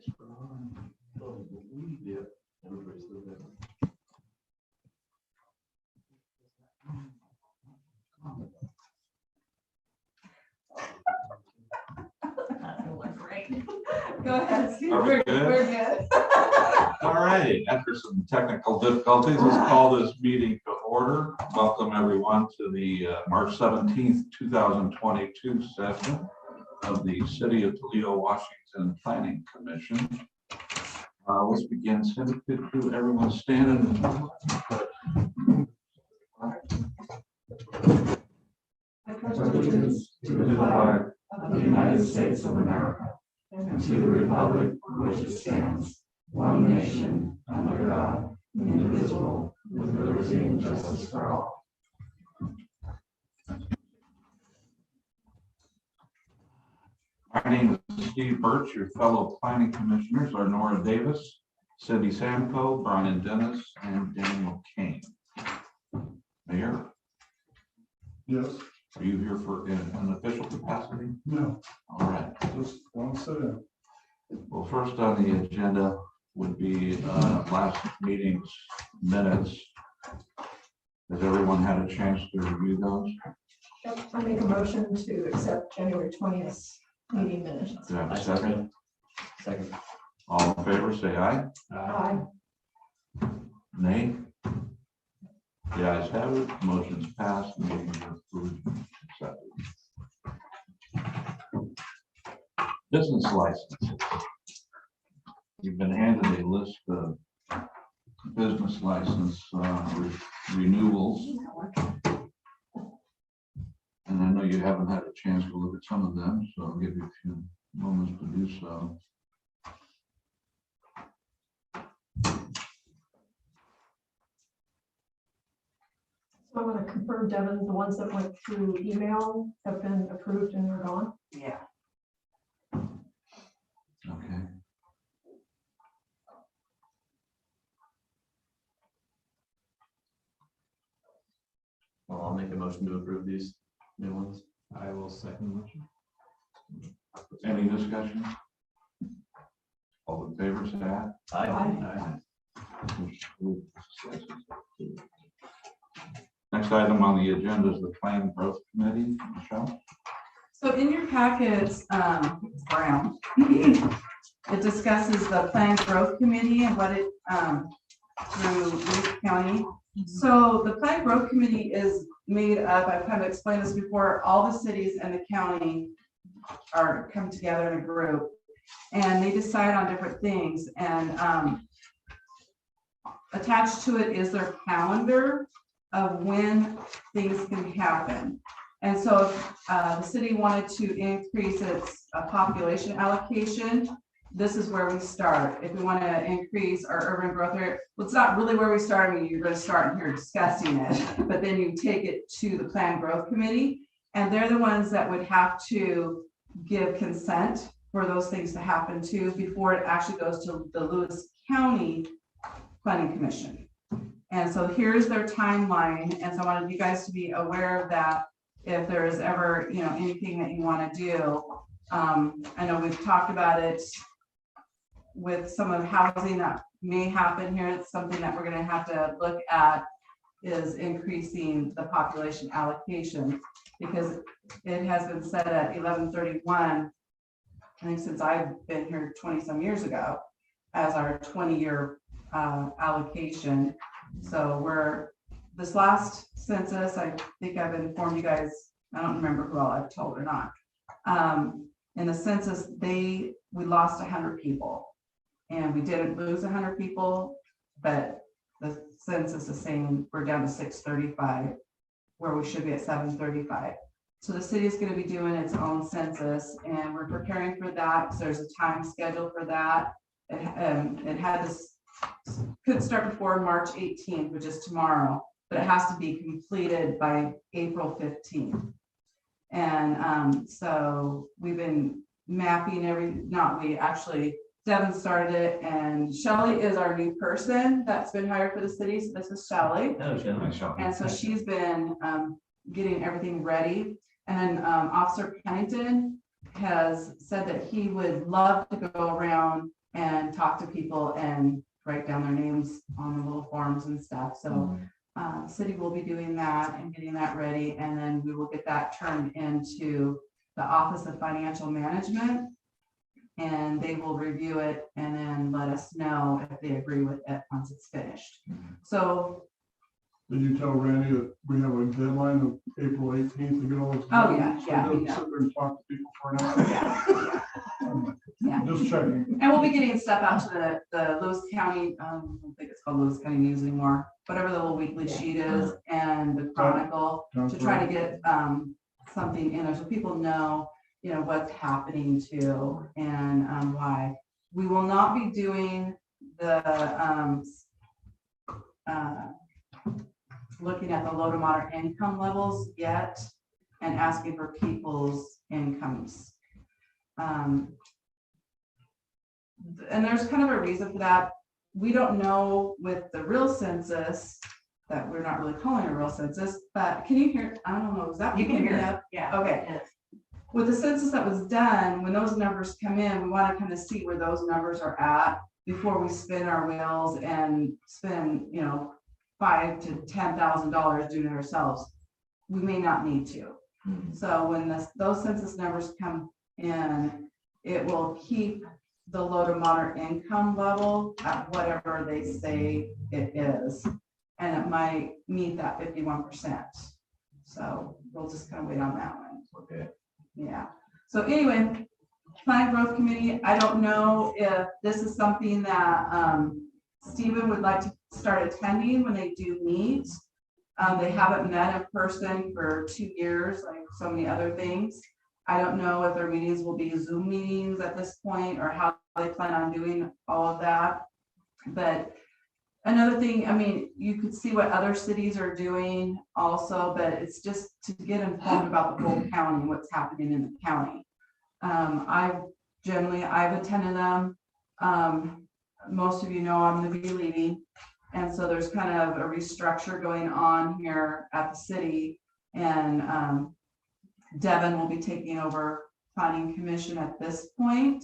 Go ahead, Steve. We're good. All righty. After some technical difficulties, let's call this meeting to order. Welcome everyone to the March 17th, 2022 session of the City of Toledo, Washington Planning Commission. Let's begin. Could everyone stand and allegiance to the flag of the United States of America and to the republic for which it stands, one nation, under God, indivisible, with liberty and justice for all. My name is Steve Birch. Your fellow planning commissioners are Nora Davis, Cindy Samco, Brian Dennis, and Daniel Kane. Mayor, Yes. are you here for an official capacity? No. All right. Just one sit. Well, first on the agenda would be last meeting's minutes. Has everyone had a chance to review those? Yep, I make a motion to accept January 20th meeting minutes. Do I have a second? Second. All in favor, say aye. Aye. Nay? The ayes have it. Motion's passed. Meeting is approved. Accepted. Business licenses. You've been handed a list of business license renewals. And I know you haven't had a chance to look at some of them, so I'll give you a few moments to do so. So I want to confirm, Devin, the ones that went through email have been approved and they're gone? Yeah. Okay. Well, I'll make a motion to approve these new ones. I will second the motion. Any discussion? All in favor, say aye. Aye. Next item on the agenda is the Plan Growth Committee. Michelle? So in your packets, it's brown. It discusses the Planned Growth Committee and what it through Lewis County. So the Planned Growth Committee is made up, I've kind of explained this before, all the cities and the county are come together in a group and they decide on different things, and attached to it is their calendar of when things can happen. And so if the city wanted to increase its population allocation, this is where we start. If we want to increase our urban growth rate, well, it's not really where we start. I mean, you're going to start in here discussing it, but then you take it to the Planned Growth Committee, and they're the ones that would have to give consent for those things to happen too before it actually goes to the Lewis County Planning Commission. And so here's their timeline. And so I wanted you guys to be aware of that if there is ever, anything that you want to do. I know we've talked about it with some of the housing that may happen here. It's something that we're going to have to look at, is increasing the population allocation, because it has been set at 1131, I think since I've been here 20 some years ago, as our 20-year allocation. So we're, this last census, I think I've informed you guys, I don't remember who all I've told or not. In the census, we lost 100 people, and we didn't lose 100 people, but the census is saying we're down to 635, where we should be at 735. So the city is going to be doing its own census, and we're preparing for that. So there's a time schedule for that. It had this, could start before March 18th, which is tomorrow, but it has to be completed by April 15th. And so we've been mapping Devin started it, and Shelley is our new person that's been hired for the city. So this is Shelley. And so she's been getting everything ready. And Officer Pennington has said that he would love to go around and talk to people and write down their names on the little forms and stuff. So city will be doing that and getting that ready, and then we will get that turned into the Office of Financial Management, and they will review it and then let us know if they agree with it once it's finished. So, Did you tell Randy that we have a deadline of April 18th to get all this? Oh, done? yeah, So yeah, he we doesn't know. sit there and talk to people for an hour. yeah. Just checking. And we'll be getting stuff out to the Lewis County, I don't think it's called Lewis County News anymore, whatever the little weekly sheet is, and the Chronicle, to try to get something in there so people know, you know, what's happening too, and why. We will not be doing the looking at the low to moderate income levels yet and asking for people's incomes. And there's kind of a reason for that. We don't know with the real census, that we're not really calling a real census, but can you hear? I don't know, is that? You can picking me hear it. up? Yeah. Okay. Yes. With the census that was done, when those numbers come in, we want to kind of see where those numbers are at before we spin our wheels and spend, you know, $5,000 to $10,000 doing it ourselves. We may not need to. So when those census numbers come in, it will keep the low to moderate income level at whatever they say it is. And it might meet that 51%. So we'll just kind of wait on that one. Okay. Yeah. So anyway, Plan Growth Committee, I don't know if this is something that Stephen would like to start attending when they do meet. They haven't met in person for 2 years, like so many other things. I don't know if their meetings will be Zoom meetings at this point or how they plan on doing all of that. But another thing, I mean, you could see what other cities are doing also, but it's just to get informed about the whole county, what's happening in the county. I've attended them. Most of you know I'm going to be leaving. And so there's kind of a restructure going on here at the city, and Devin will be taking over Planning Commission at this point.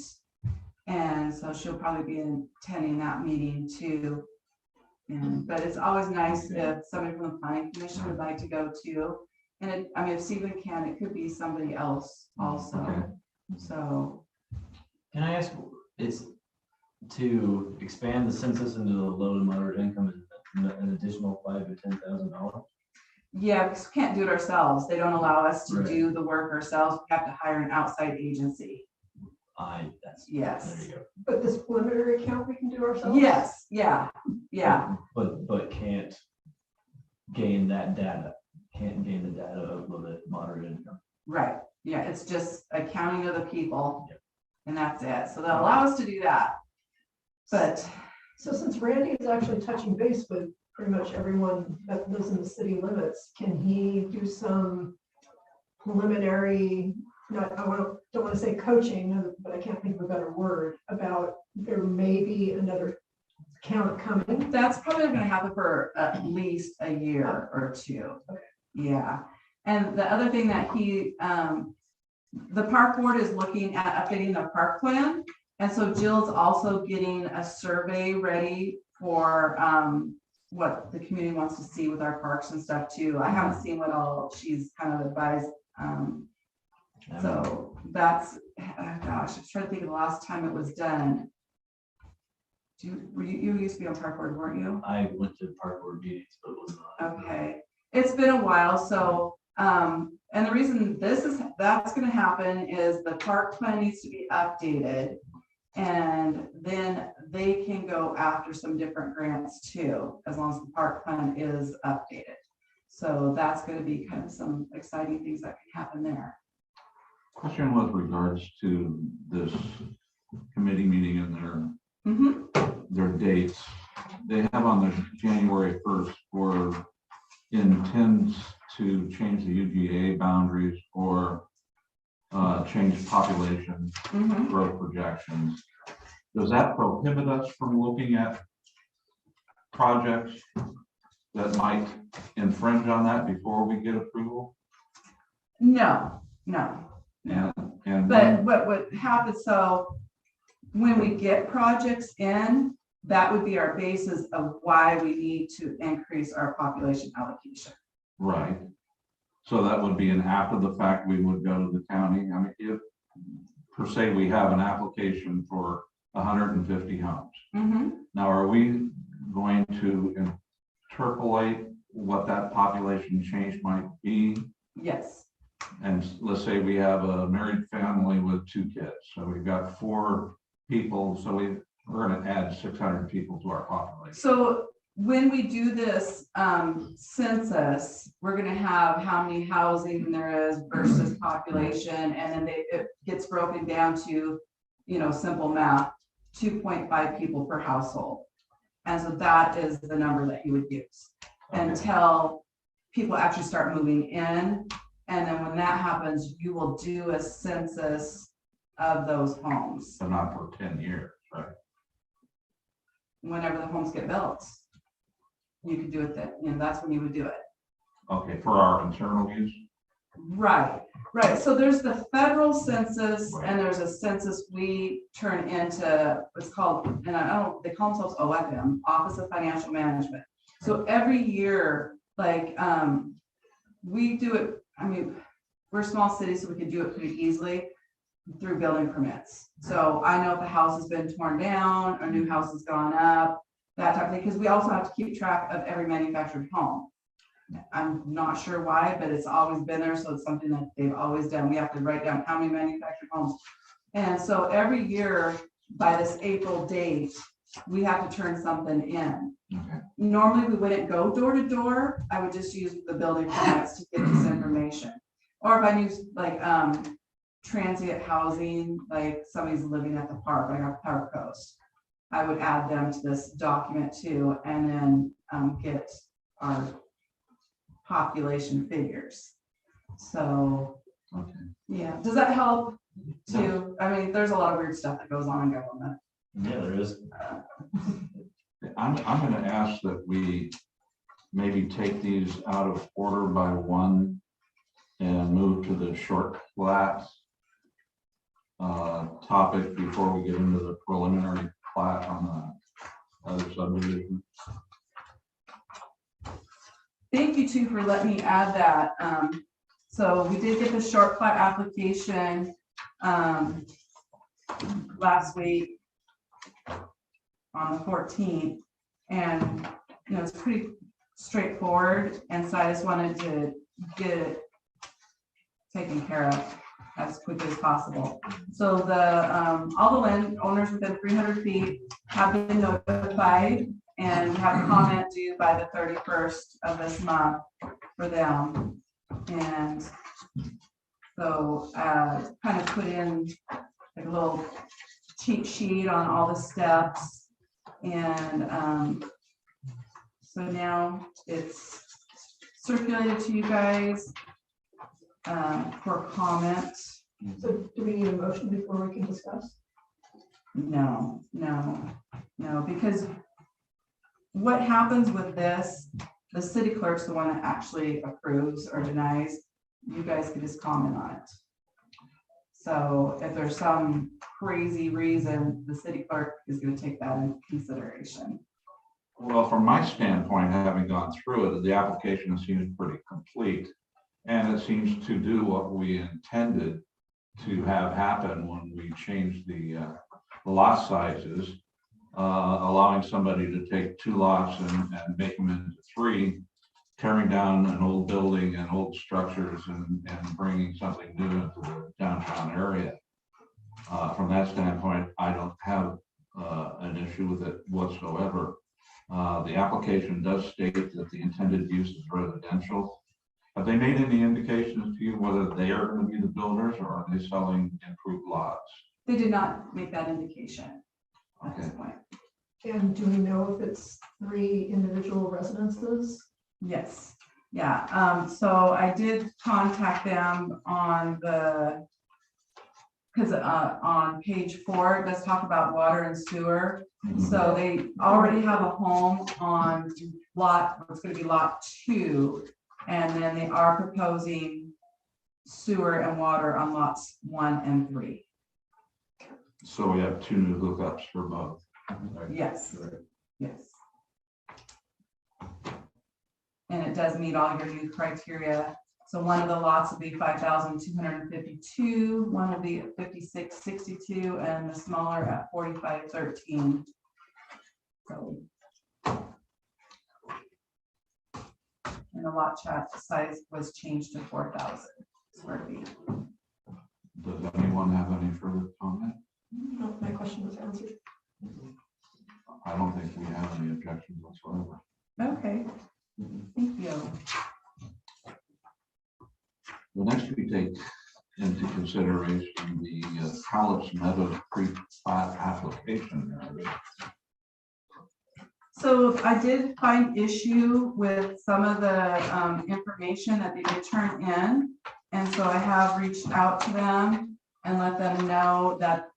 And so she'll probably be attending that meeting too. But it's always nice if somebody from the Planning Commission would like to go too. And I mean, if Stephen can, it could be somebody else also. Okay. So. Can I ask, it's to expand the census into the low to moderate income is an additional $5,000 to $10,000? Yeah, because we can't do it ourselves. They don't allow us to Right. do the work ourselves. We have to hire an outside agency. There Yes. you go. But this preliminary count we can do ourselves? Yes, yeah, yeah, But can't gain that data, can't gain the data of low to moderate income. right. Yeah, it's just a counting of the people. Yep. And that's it. So they'll allow us to do that. But So since Randy is actually touching base with pretty much everyone that lives in the city limits, can he do some preliminary, don't want to say coaching, but I can't think of a better word, about there may be another count coming? that's probably going to happen for at least a year or two. Okay. Yeah. And the other thing that the park board is looking at updating the park plan. And so Jill's also getting a survey ready for what the community wants to see with our parks and stuff too. I haven't seen what all she's kind of advised. So that's, gosh, I was trying to think of the last time it was done. You used to be on park board, weren't you? I went to park board meetings, but was not. Okay, it's been a while, so, and the reason that's gonna happen is the park plan needs to be updated. And then they can go after some different grants too, as long as the park plan is updated. So that's gonna be kind of some exciting things that can happen there. Question with regards to this committee meeting and their dates. They have on the January 1st or intends to change the UGA boundaries or change population growth projections. Does that prohibit us from looking at projects that might infringe on that before we get approval? No. And But what would happen, so when we get projects in, that would be our basis of why we need to increase our population allocation. Right. So that would be an after the fact, we would go to the county. I mean, if per se, we have an application for 150 homes. Now, are we going to interpolate what that population change might be? Yes. And let's say we have a married family with 2 kids. So we've got 4 people. So we're going to add 600 people to our population. So when we do this census, we're going to have how many housing there is versus population, and then it gets broken down to, you know, simple math, 2.5 people per household. And so that is the number that you would use until people actually start moving in. And then when that happens, you will do a census of those homes. So not for 10 years, right? Whenever the homes get built, you could do it then, you know, that's when you would do it. Okay, for our internal use? Right, right. So there's the federal census and there's a census we turn into what's called, and I don't, they call themselves OFM, Office of Financial Management. So every year, like, we do it, I mean, we're a small city, so we can do it pretty easily through building permits. So I know if a house has been torn down, a new house has gone up, that type of thing, because we also have to keep track of every manufactured home. I'm not sure why, but it's always been there, so it's something that they've always done. We have to write down how many manufactured homes. And so every year, by this April date, we have to turn something in. Okay. Normally, we wouldn't go door to door. I would just use the building permits to get this information. Or if I use like transient housing, like somebody's living at the park, like our Park Coast, I would add them to this document too, and then get our population figures. So, Okay. yeah, does that help too? I mean, there's a lot of weird stuff that goes on in government. Yeah, there is. I'm going to ask that we maybe take these out of order by one and move to the short plat topic before we get into the preliminary plat on the other subdivision. Thank you too for letting me add that. So we did get the short plat application last week on the 14th, and you know, it's pretty straightforward, and so I just wanted to get it taken care of as quickly as possible. So the all the landowners within 300 feet have been notified, and we have a comment due by the 31st of this month for them. And so kind of put in like a little cheat sheet on all the steps. And so now it's circulated to you guys for comment. So do we need a motion before we can discuss? No, because what happens with this, the city clerk's the one that actually approves or denies. You guys can just comment on it. So if there's some crazy reason, the city clerk is going to take that into consideration. Well, from my standpoint, having gone through it, the application seems pretty complete. And it seems to do what we intended to have happen when we changed the lot sizes, allowing somebody to take 2 lots and make them into 3, tearing down an old building and old structures and bringing something new into the downtown area. From that standpoint, I don't have an issue with it whatsoever. The application does state that the intended use is residential. Have they made any indications to you whether they are going to be the builders or are they selling improved lots? They did not make that indication at this Okay. point. And do we know if it's 3 individual residences? Yes, yeah. So I did contact them on the, because on page 4, it does talk about water and sewer. So they already have a home on lot, it's going to be lot 2. And then they are proposing sewer and water on lots 1 and 3. So we have 2 new hookups for both. Yes, yes. And it does meet all your new criteria. So one of the lots will be 5,252, one will be at 5662, and the smaller at 4513. So. And the lot size was changed to 4,000 square feet. Does anyone have any further comment? No, my question was answered. I don't think we have any objections whatsoever. Okay, thank you. The next we take into consideration the College Meadows Creek plat application. So I did find issue with some of the information that they did turn in. And so I have reached out to them and let them know that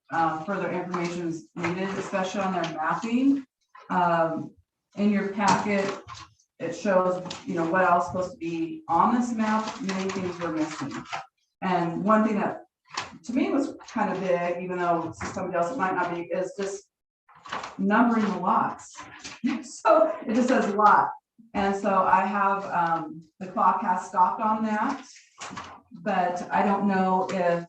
further information is needed, especially on their mapping. In your packet, it shows, what else is supposed to be on this map. Many things were missing. And one thing that to me was kind of big, even though to somebody else it might not be, is just numbering the lots. So it just says lot. And so I have, the clock has stopped on that, but I don't know if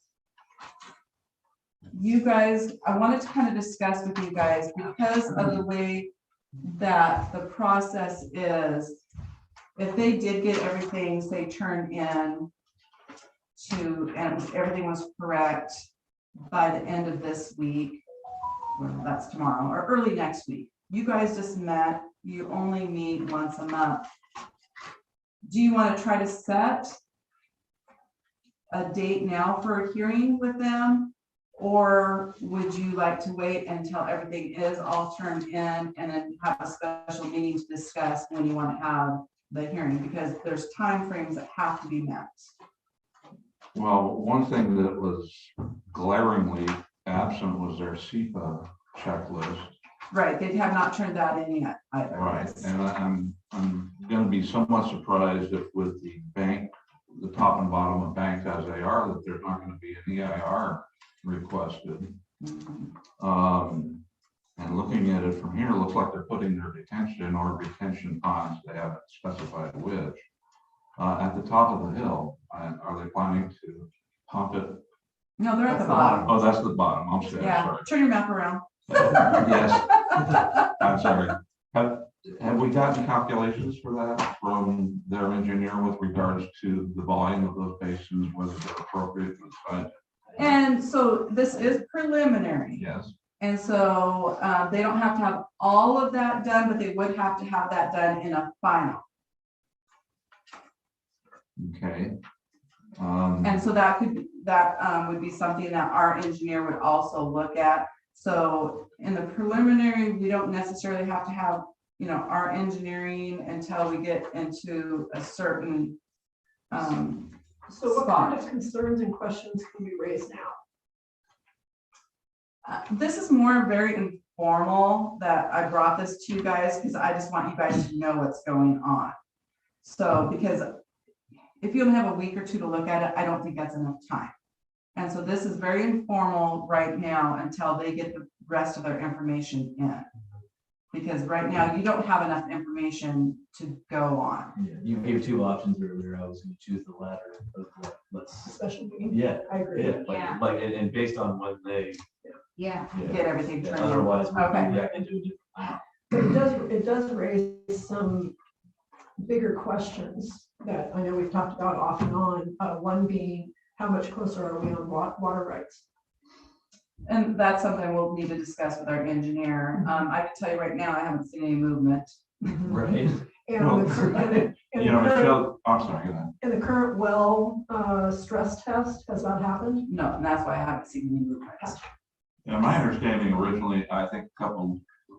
you guys, I wanted to kind of discuss with you guys because of the way that the process is, if they did get everything, say, turned in to, and everything was correct by the end of this week, well, that's tomorrow or early next week. You guys just met, you only meet once a month. Do you want to try to set a date now for a hearing with them? Or would you like to wait until everything is all turned in and then have a special meeting to discuss when you want to have the hearing? Because there's timeframes that have to be met. Well, one thing that was glaringly absent was their SEPA checklist. Right, they have not turned that in yet either. Right, and I'm going to be somewhat surprised if with the bank, the top and bottom of bank as they are, that there's not going to be an EIR requested. And looking at it from here, it looks like they're putting their detention or retention ponds, they haven't specified which, at the top of the hill. Are they planning to pump it? No, they're at the bottom. Oh, that's the bottom. I'm sorry. Yeah, turn your map around. Yes, I'm sorry. Have we gotten calculations for that from their engineer with regards to the volume of those basins, whether they're appropriate for the site? And so this is preliminary. Yes. And so they don't have to have all of that done, but they would have to have that done in a final. Okay. And so that would be something that our engineer would also look at. So in the preliminary, we don't necessarily have to have, our engineering until we get into a certain So what kind of concerns and questions can be raised now? this is more very informal that I brought this to you guys because I just want you guys to know what's going on. So, because if you only have a week or two to look at it, I don't think that's enough time. And so this is very informal right now until they get the rest of their information in. Because right now you don't have enough information to go on. Yeah, you gave 2 options earlier. I was going to choose the latter. Let's. Special meeting? Yeah. I agree. Yeah. Like, and based on when they. Yeah. Get everything Yeah, turned in. otherwise, we Okay. react into a different. But it does raise some bigger questions that I know we've talked about off and on. One being, how much closer are we on water rights? And that's something we'll need to discuss with our engineer. I can tell you right now, I haven't seen any movement. Right. And Michelle, I'm sorry, go ahead. and the current well stress test, has that happened? No, and that's why I haven't seen any movement. Yeah, my understanding originally, I think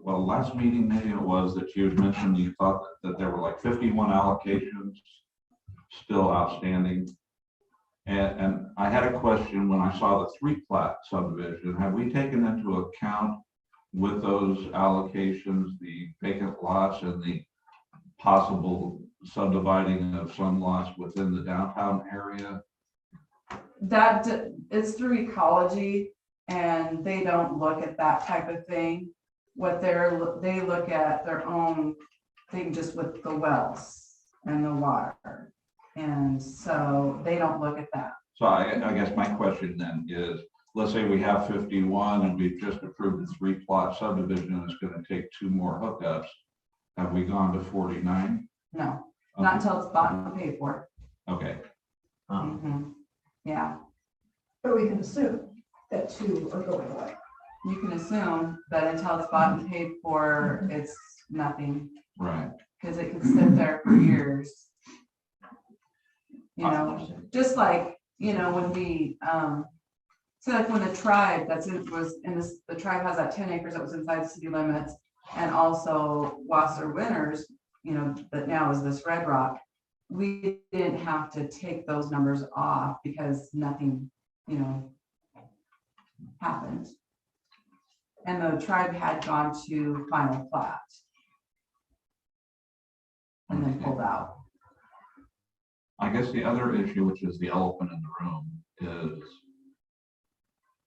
last meeting, maybe it was that you had mentioned you thought that there were like 51 allocations still outstanding. And I had a question when I saw the 3 plat subdivision. Have we taken into account with those allocations, the vacant lots and the possible subdividing of some lots within the downtown area? That it's through ecology. and they don't look at that type of thing. They look at their own thing just with the wells and the water. And so they don't look at that. So I guess my question then is, let's say we have 51 and we've just approved a 3-plot subdivision and it's gonna take 2 more hookups. Have we gone to 49? No, not until it's bought and paid for. Okay, Mhm. Yeah, But we can assume that 2 are going away. you can assume that until it's bought and paid for, it's nothing, right. because it can sit there for years. You know, just like, you know, when we, so like when the tribe the tribe has that 10 acres that was inside the city limits, and also Wasser Winters, you know, that now is this Red Rock, we didn't have to take those numbers off because nothing, you know, happened. And the tribe had gone to final plat. And then pulled out. I guess the other issue, which is the elephant in the room,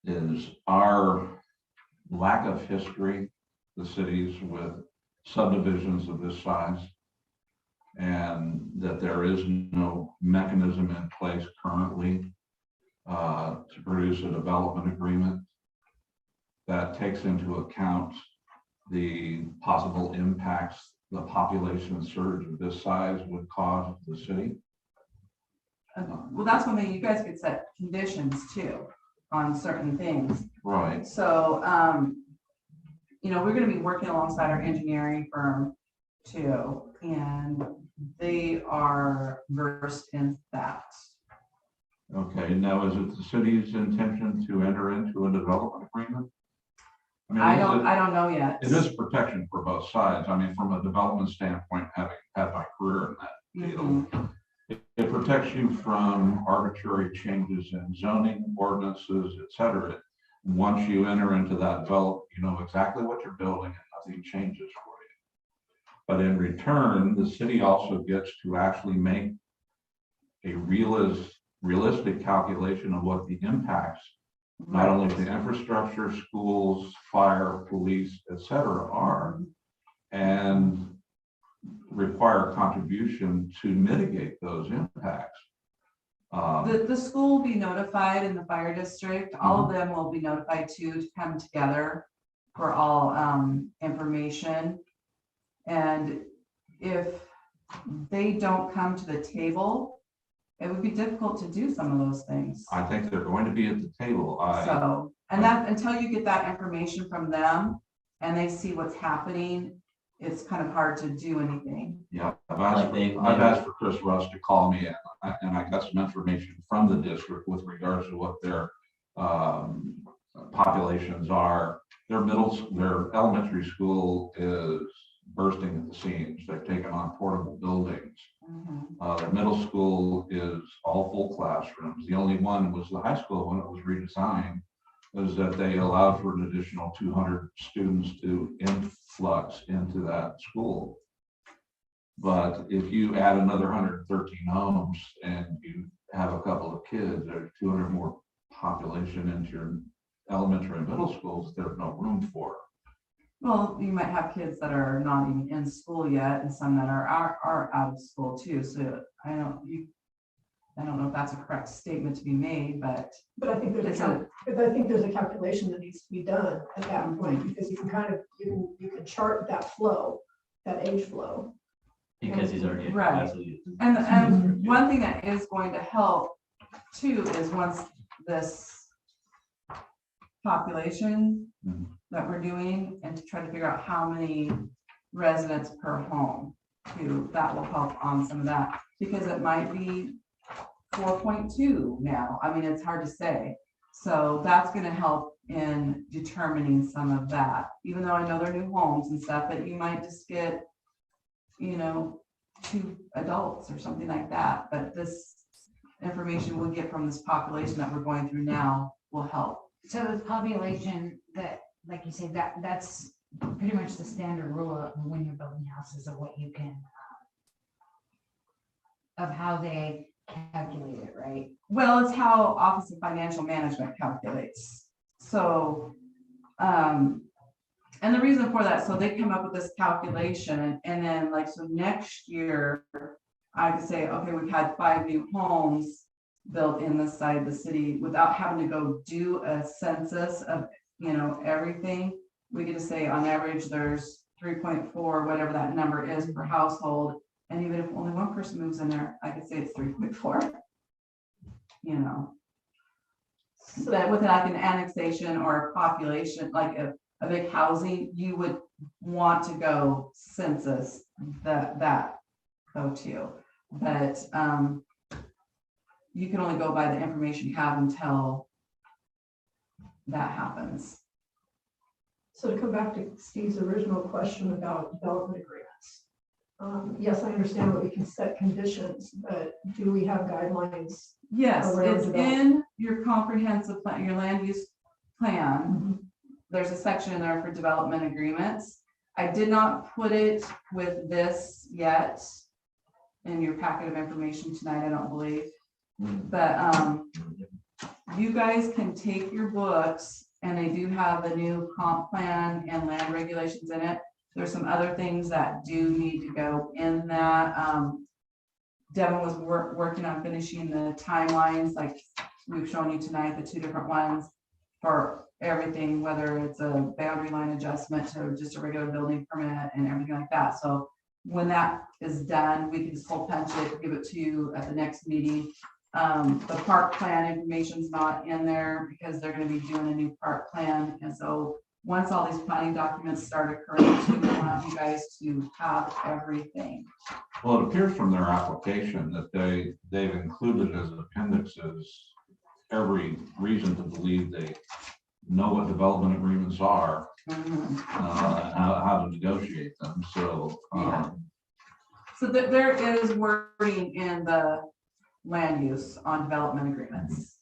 is our lack of history, the cities with subdivisions of this size, and that there is no mechanism in place currently to produce a development agreement that takes into account the possible impacts the population surge of this size would cause the city. Well, that's one thing, you guys could set conditions too on certain things. Right. So, you know, we're gonna be working alongside our engineering firm too, and they are versed in that. Okay, now is it the city's intention to enter into a development agreement? mean, I don't know yet. It is protection for both sides. I mean, from a development standpoint, having had my career in that field, Mhm. it protects you from arbitrary changes in zoning ordinances, et cetera. Once you enter into that development, you know exactly what you're building and nothing changes for you. But in return, the city also gets to actually make a realistic calculation of what the impacts, not only the infrastructure, schools, fire, police, et cetera, are, and require contribution to mitigate those impacts. The school will be notified in the fire district. All of them will be notified too, to come together for all information. And if they don't come to the table, it would be difficult to do some of those things. I think they're going to be at the table. So, and that, until you get that information from them and they see what's happening, it's kind of hard to do anything. Yeah, I've asked for Chris Russ to call me and I got some information from the district with regards to what their populations are. Their elementary school is bursting at the seams. They've taken on portable buildings. Their middle school is all full classrooms. The only one was the high school when it was redesigned, is that they allowed for an additional 200 students to influx into that school. But if you add another 113 homes and you have a couple of kids, there's 200 more population into your elementary and middle schools, there's no room for. Well, you might have kids that are not even in school yet and some that are out of school too. So I don't know if that's a correct statement to be made, but I think there's a calculation that needs to be done at that point, because you can kind of, you can chart that flow, that age flow. Because he's already at Right. capacity. And one thing that is going to help too is once this population that we're doing, and to try to figure out how many residents per home too, that will help on some of that, because it might be 4.2 now. I mean, it's hard to say. So that's going to help in determining some of that, even though I know they're new homes and stuff, that you might just get, you know, 2 adults or something like that. But this information we'll get from this population that we're going through now will help. So the population that, like you say, that's pretty much the standard rule of when you're building houses of what you can, of how they calculate it, right? Well, it's how Office of Financial Management calculates. So, and the reason for that, so they come up with this calculation, and then like, so next year, I could say, okay, we've had 5 new homes built in this side of the city without having to go do a census of, everything. We get to say on average, there's 3.4, whatever that number is per household. And even if only one person moves in there, I could say it's 3.4. So that with like an annexation or a population, like a big housing, you would want to go census that go to. But you can only go by the information you have until that happens. So to come back to Steve's original question about development agreements. Yes, I understand that we can set conditions, but do we have guidelines? Yes, Around it's in your comprehensive plan, your land use plan. There's a section in there for development agreements. I did not put it with this yet in your packet of information tonight, I don't believe. But you guys can take your books, and they do have the new comp plan and land regulations in it. There's some other things that do need to go in that. Devin was working on finishing the timelines, like we've shown you tonight, the 2 different ones for everything, whether it's a boundary line adjustment to just a regular building permit and everything like that. So when that is done, we can just hole punch it, give it to you at the next meeting. The park plan information is not in there because they're going to be doing a new park plan. And so once all these planning documents start occurring, we want you guys to have everything. Well, it appears from their application that they've included as appendixes every reason to believe they know what development agreements are, and how to negotiate them. So, So there is wording in the land use on development agreements.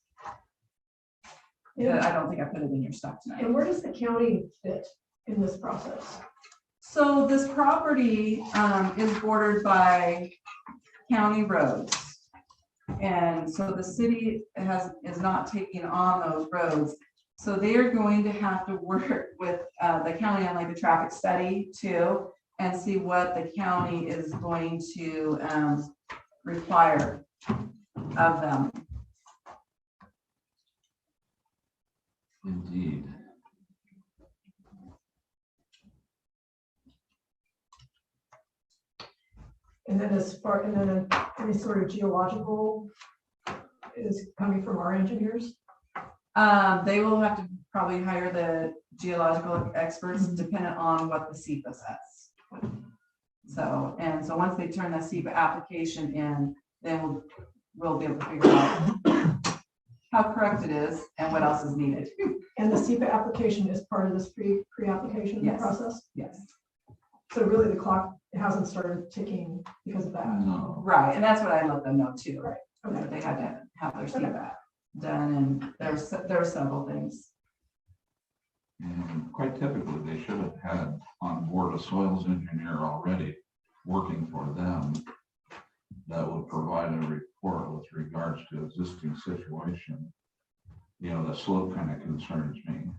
Yeah. I don't think I put it in your stuff tonight. And where does the county fit in this process? So this property is bordered by county roads. And so the city is not taking on those roads. So they are going to have to work with the county on like the traffic study too, and see what the county is going to require of them. indeed. And then any sort of geological is coming from our engineers? They will have to probably hire the geological experts dependent on what the SEPA says. So once they turn the SEPA application in, then we'll be able to figure out how correct it is and what else is needed. And the SEPA application is part of this pre-application Yes. process? Yes. So really the clock hasn't started ticking because of that? No. Right, and that's what I let them know too. Right. That they had to have their SEPA done, and there were several things. And quite typically, they should have had on board a soils engineer already working for them that would provide a report with regards to existing situation. The slope kind of concerns me.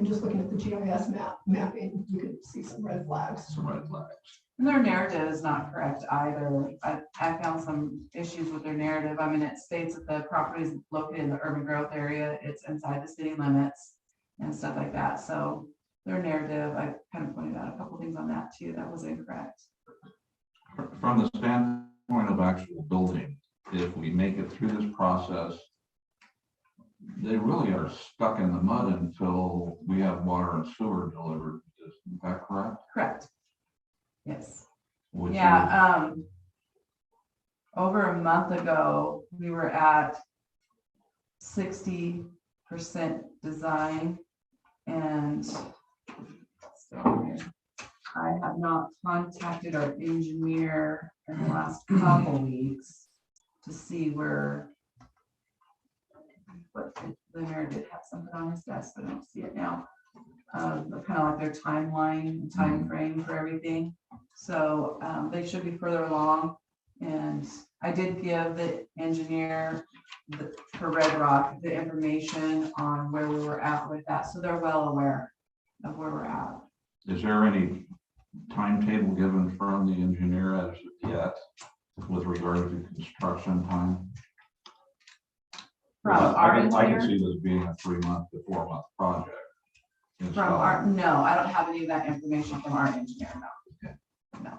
Just looking at the GIS mapping, you could see some red flags. Some red flags. And their narrative is not correct either. I found some issues with their narrative. I mean, it states that the property is located in the urban growth area. It's inside the city limits and stuff like that. So their narrative, I kind of pointed out a couple things on that too. That was incorrect. From the standpoint of actual building, if we make it through this process, they really are stuck in the mud until we have water and sewer delivered. Is that correct? Correct. Yes. Which Yeah. Over a month ago, we were at 60% design, and I have not contacted our engineer in the last couple weeks to see what the mayor did have something on his desk, but I don't see it now. Kind of like their timeline, time frame for everything. So they should be further along. And I did give the engineer for Red Rock, the information on where we were at with that, so they're well aware of where we're at. Is there any timetable given from the engineer as of yet with regard to construction time? From Well, our I can engineer, see this being a 3-month to 4-month project. from our, no, I don't have any of that information from our engineer, no.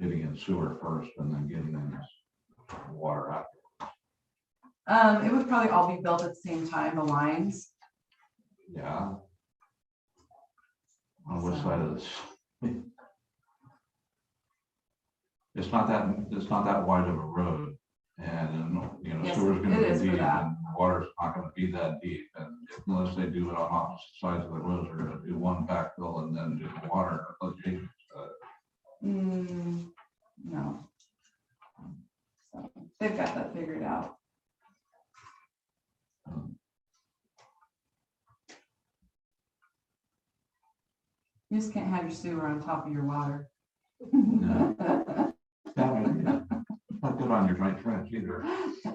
Getting in sewer first and then getting in water out. It would probably all be built at the same time, the lines. Yeah. On which side of this? It's not that wide of a road, and Yes, sewer's gonna it be is for deep, that. and water's not gonna be that deep, and unless they do it on opposite sides of the roads, they're gonna do one backfill and then do the water. No. So they've got that figured out. You just can't have your sewer on top of your water. No. Not good on your night trench either.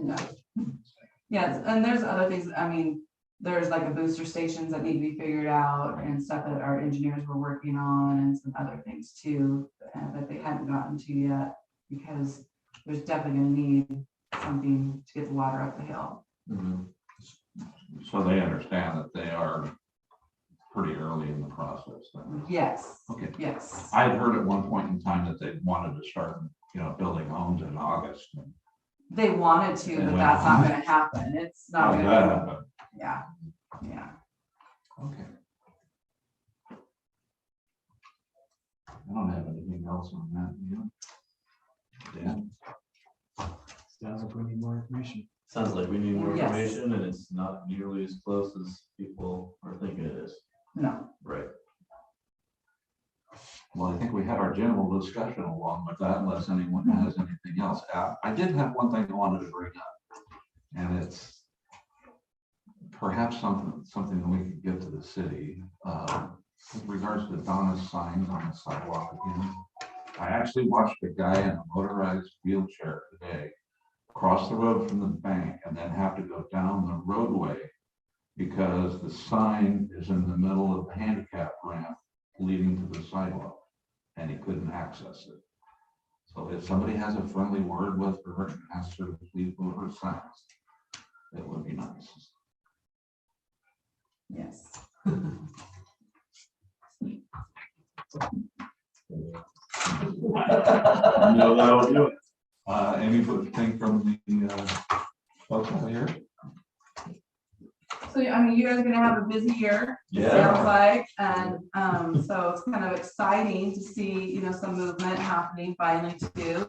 No. Yes, and there's other things, I mean, there's like a booster stations that need to be figured out and stuff that our engineers were working on and some other things too, that they hadn't gotten to yet, because there's definitely gonna need something to get the water up the hill. So they understand that they are pretty early in the process then. Yes, Okay. yes. I had heard at one point in time that they wanted to start, building homes in August. They wanted to, but that's not gonna happen. It's not How's gonna, that happen? yeah, yeah. Okay. I don't have anything else on that. Dan? Sounds like we need more information. Sounds like we need more Yes. information, and it's not nearly as close as people are thinking it is. No, Right. Well, I think we had our general discussion along with that, unless anyone has anything else. I did have one thing I wanted to bring up, and it's perhaps something that we could give to the city with regards to Donna's signs on the sidewalk again. I actually watched a guy in a motorized wheelchair today cross the road from the bank and then have to go down the roadway because the sign is in the middle of the handicap ramp leading to the sidewalk, and he couldn't access it. So if somebody has a friendly word with her and asks her to please move her signs, it would be nice. yes. No, that'll do it. Anything from the folks out here? So, I mean, you guys are gonna have a busy year, it Yeah. sounds like, and, so it's kind of exciting to see, some movement happening finally too.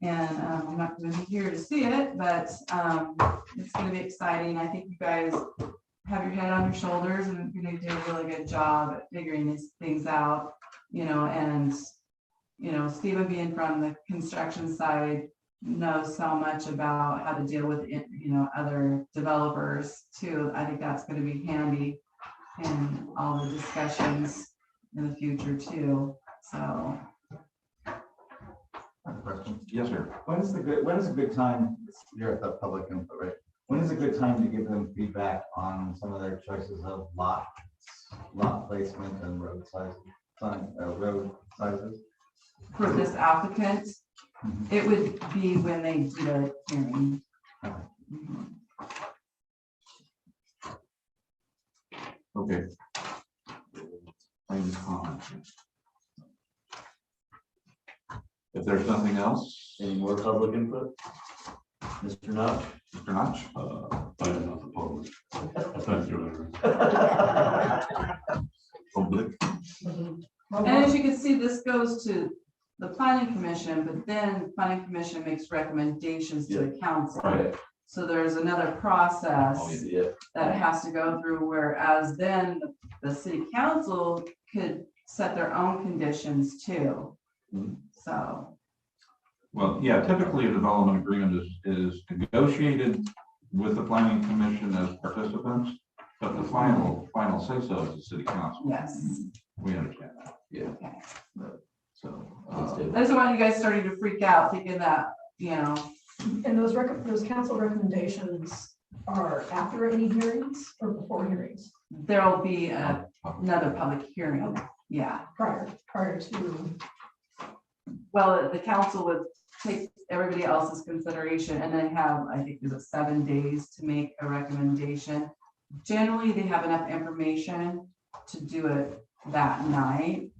And, I'm not gonna be here to see it, but, it's gonna be exciting. I think you guys have your head on your shoulders and you're gonna do a really good job at figuring these things out, and, Stephen being from the construction side knows so much about how to deal with other developers too. I think that's going to be handy in all the discussions in the future too. So Question. Yes, sir. When is a good time, you're at the public input, right? When is a good time to give them feedback on some of their choices of lot placement and road sizes? for this applicant, it would be when they do the hearing. Mhm. Okay. Any comments? If there's nothing else, Any more public input? Mr. Knopf? Mr. Notch? I am not opposed. Thank you, Public. And as you can see, this goes to the planning commission, but then planning commission makes recommendations to the council. Right. So there's another process Oh, yeah. that has to go through, whereas then the city council could set their own conditions too. Mhm. So, Well, yeah, typically a development agreement is negotiated with the planning commission as participants, but the final say so is the city council. yes. We understand that. Yeah. Okay. So, Let's do it. I just want you guys starting to freak out thinking that, And those council recommendations are after any hearings or before hearings? There'll be another public hearing, yeah. Prior to, Well, the council would take everybody else's consideration and then have, I think, is it 7 days to make a recommendation. Generally, they have enough information to do it that night.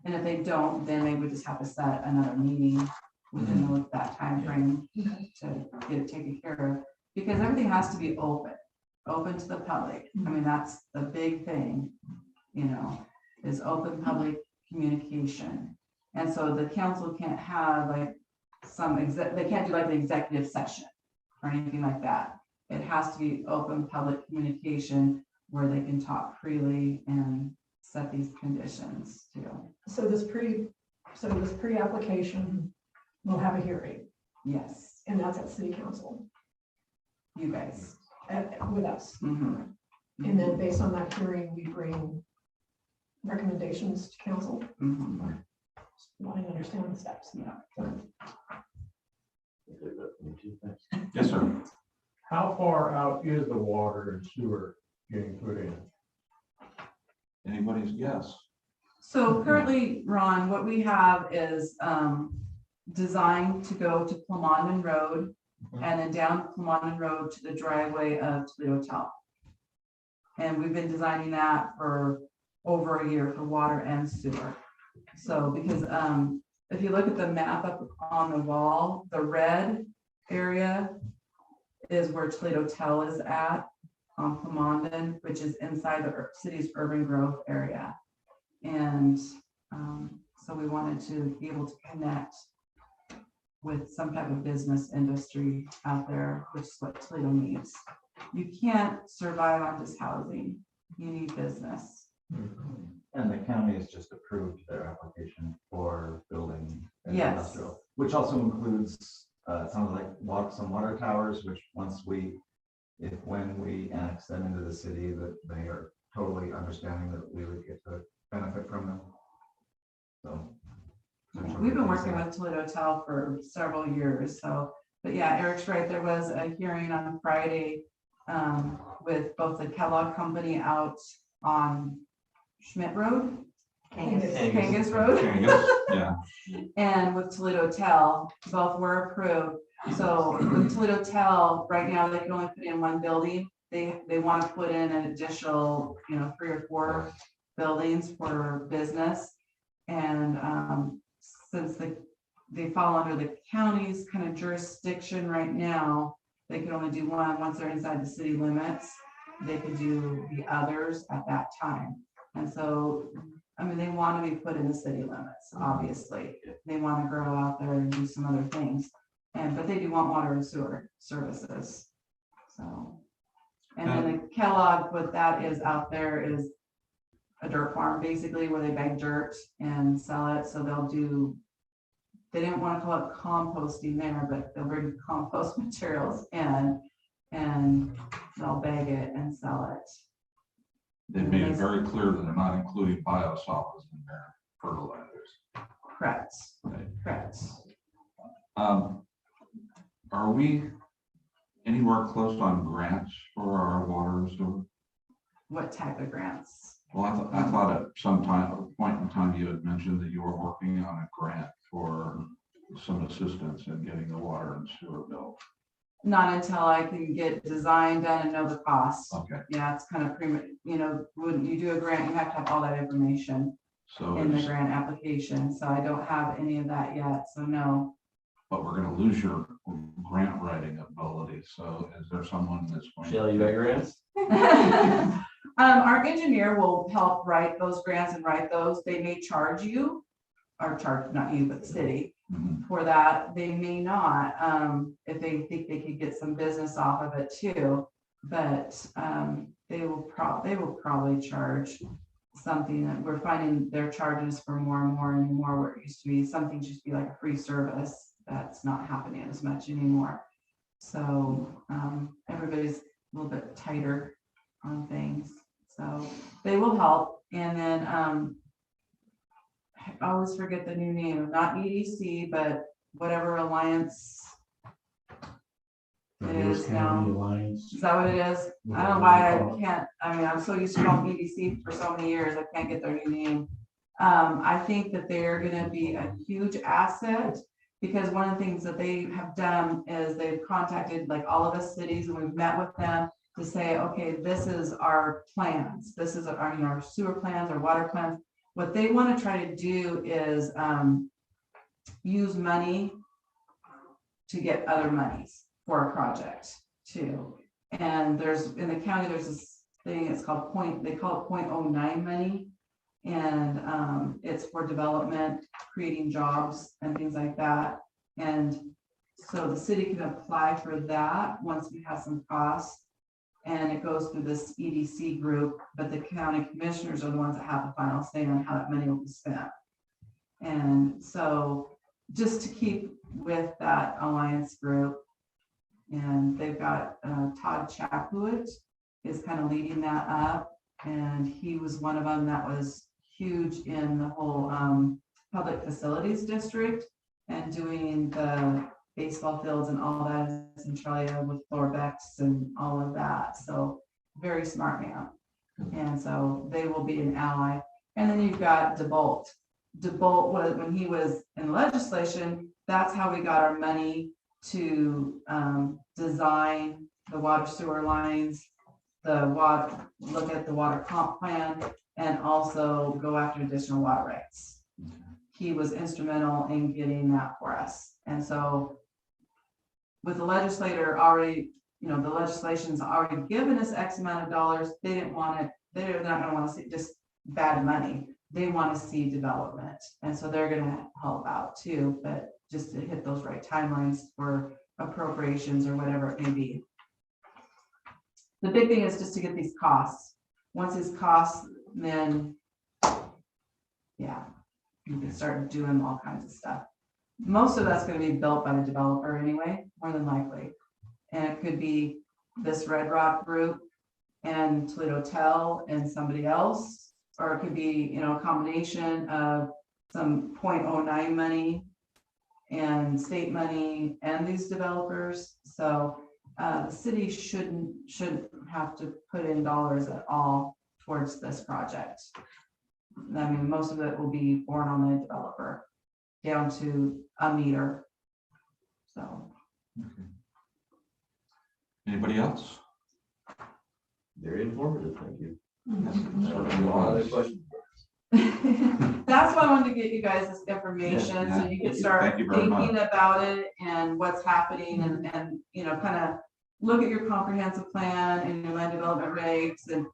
And if they don't, then they would just have to set another meeting within that time frame to get it taken care of. Because everything has to be open to the public. I mean, that's the big thing, you know, is open public communication. And so the council can't have like they can't do like an executive session or anything like that. It has to be open public communication where they can talk freely and set these conditions too. so this pre-application will have a hearing, Yes, and that's at city council you guys. with us. Mhm. And then based on that hearing, we bring recommendations to council. Mhm. Want to understand the steps. Yeah. Yes, sir. How far out is the water and sewer getting put in? Anybody's guess? So currently, Ron, what we have is designed to go to Plumondon Road and then down Plumondon Road to the driveway of Toledo Town. And we've been designing that for over a year for water and sewer. So because if you look at the map up on the wall, the red area is where Toledo Tel is at on Plumondon, which is inside the city's urban growth area. And so we wanted to be able to connect with some type of business industry out there, which is what Toledo needs. You can't survive on just housing. You need business. And the county has just approved their application for building an Yes. industrial, which also includes, sounds like some water towers, which when we annex them into the city, that they are totally understanding that we would get to benefit from them. So. We've been working with Toledo Tel for several years, so, but yeah, Eric's right. There was a hearing on Friday with both the Kellogg company out on Schmidt Road, Kangas Road, Yeah. and with Toledo Tel, both were approved. So with Toledo Tel, right now, they can only put in one building. They want to put in an additional, 3 or 4 buildings for business. And since they fall under the county's kind of jurisdiction right now, they can only do one. Once they're inside the city limits, they could do the others at that time. And so, I mean, they want to be put in the city limits, obviously. They want to grow out there and do some other things. But they do want water and sewer services. So, and then the Kellogg, what that is out there is a dirt farm, basically, where they bag dirt and sell it. So they didn't want to call it composting there, but they'll bring compost materials in and they'll bag it and sell it. They made it very clear that they're not including biosolids in their fertilizers. Correct. Right. Correct. Are we anywhere close on grants for our water and sewer? What type of grants? Well, I thought at some point in time you had mentioned that you were working on a grant for some assistance in getting the water and sewer built. Not until I can get design done and know the cost. Okay, Yeah, it's kind of when you do a grant, you have to have all that information so in the it's, grant application. So I don't have any of that yet. So no. but we're gonna lose your grant writing ability. So is there someone that's going? Shelley, you got your grants? Our engineer will help write those grants and write those. They may charge you, or charge, not you, but the city Mhm. for that. They may not, if they think they could get some business off of it too. But they will probably charge something that we're finding their charges for more and more and more, where it used to be something just be like a free service. That's not happening as much anymore. So everybody's a little bit tighter on things. So they will help. And then I always forget the new name, not EDC, but whatever Alliance It is now. Alliance. Is that what it is? I don't know why I can't, I mean, I'm so used to calling EDC for so many years, I can't get their new name. I think that they're gonna be a huge asset, because one of the things that they have done is they've contacted like all of us cities, and we've met with them to say, okay, this is our plans, this is our, you know, our sewer plans, our water plans. What they wanna try to do is use money to get other monies for a project too. And there's, in the county, there's this thing, it's called they call it 0.09 money. And it's for development, creating jobs and things like that. And so the city can apply for that once we have some costs. And it goes through this EDC group, but the county commissioners are the ones that have the final say on how that money will be spent. And so just to keep with that alliance group, and they've got Todd Chapwood is kind of leading that up. And he was one of them that was huge in the whole public facilities district and doing the baseball fields and all that in Centralia with Florbecks and all of that. So very smart man. And so they will be an ally. And then you've got DeBolt. DeBolt was, when he was in legislation, that's how we got our money to design the water sewer lines, the water, look at the water comp plan, and also go after additional water rights. He was instrumental in getting that for us. And so with the legislator already, you know, the legislation's already given us X amount of dollars, they didn't want it, they're not gonna want to see just bad money. They want to see development. And so they're gonna help out too, but just to hit those right timelines for appropriations or whatever it may be. The big thing is just to get these costs. Once these costs, then yeah, you can start doing all kinds of stuff. Most of that's going to be built by the developer anyway, more than likely. And it could be this Red Rock group and Toledo Tel and somebody else, or it could be, you know, a combination of some 0.09 money and state money and these developers. So the city shouldn't have to put in dollars at all towards this project. I mean, most of it will be borne on the developer down to a meter. So. Okay. Anybody else? Very informative, thank you. That's why I wanted to get you guys this information, Yeah, so you can thank start you very thinking much. about it and what's happening, and you know, kind of look at your comprehensive plan and your land development regs, and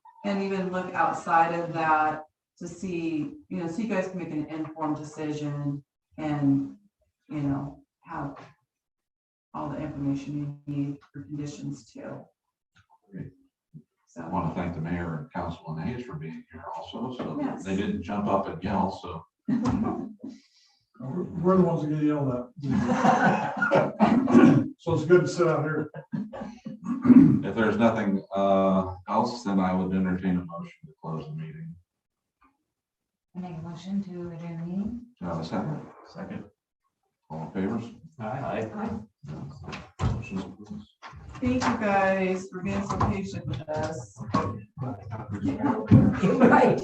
even look outside of that to see, you know, so you guys can make an informed decision and, you know, have all the information you need for conditions too. Great. So. I want to thank the mayor and Councilman Hayes for being here also, so Yes. they didn't jump up and yell, so. We're the ones that get yelled at. So it's good to sit out here. If there's nothing else, then I would entertain a motion to close the meeting. I make a motion to adjourn the meeting. Do I have a second? Second. All in favor? Aye. Motion's approved. Thank you guys for being so patient with us. Right.